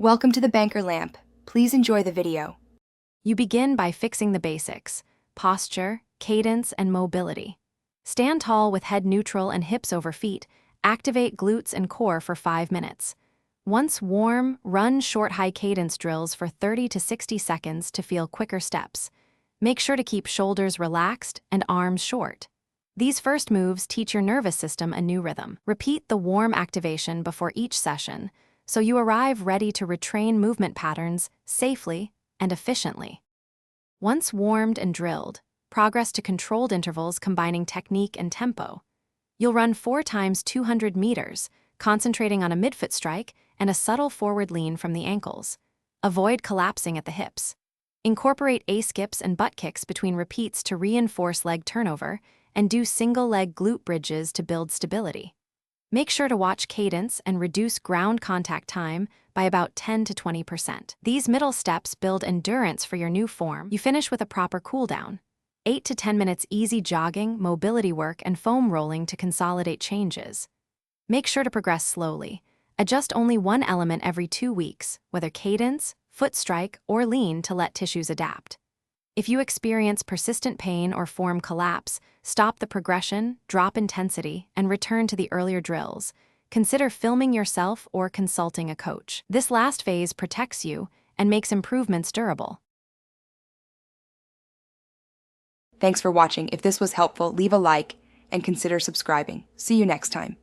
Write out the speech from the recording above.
Welcome to the Banker Lamp. Please enjoy the video. You begin by fixing the basics: posture, cadence, and mobility. Stand tall with head neutral and hips over feet. Activate glutes and core for 5 minutes. Once warm, run short high cadence drills for 30 to 60 seconds to feel quicker steps. Make sure to keep shoulders relaxed and arms short. These first moves teach your nervous system a new rhythm. Repeat the warm activation before each session, so you arrive ready to retrain movement patterns safely and efficiently. Once warmed and drilled, progress to controlled intervals combining technique and tempo. You'll run 4 times 200 meters, concentrating on a midfoot strike and a subtle forward lean from the ankles. Avoid collapsing at the hips. Incorporate A-skips and butt kicks between repeats to reinforce leg turnover, and do single-leg glute bridges to build stability. Make sure to watch cadence and reduce ground contact time by about 10 to 20%. These middle steps build endurance for your new form. You finish with a proper cooldown. 8 to 10 minutes easy jogging, mobility work, and foam rolling to consolidate changes. Make sure to progress slowly. Adjust only one element every 2 weeks, whether cadence, foot strike, or lean, to let tissues adapt. If you experience persistent pain or form collapse, stop the progression, drop intensity, and return to the earlier drills. Consider filming yourself or consulting a coach. This last phase protects you and makes improvements durable. Thanks for watching. If this was helpful, leave a like and consider subscribing. See you next time.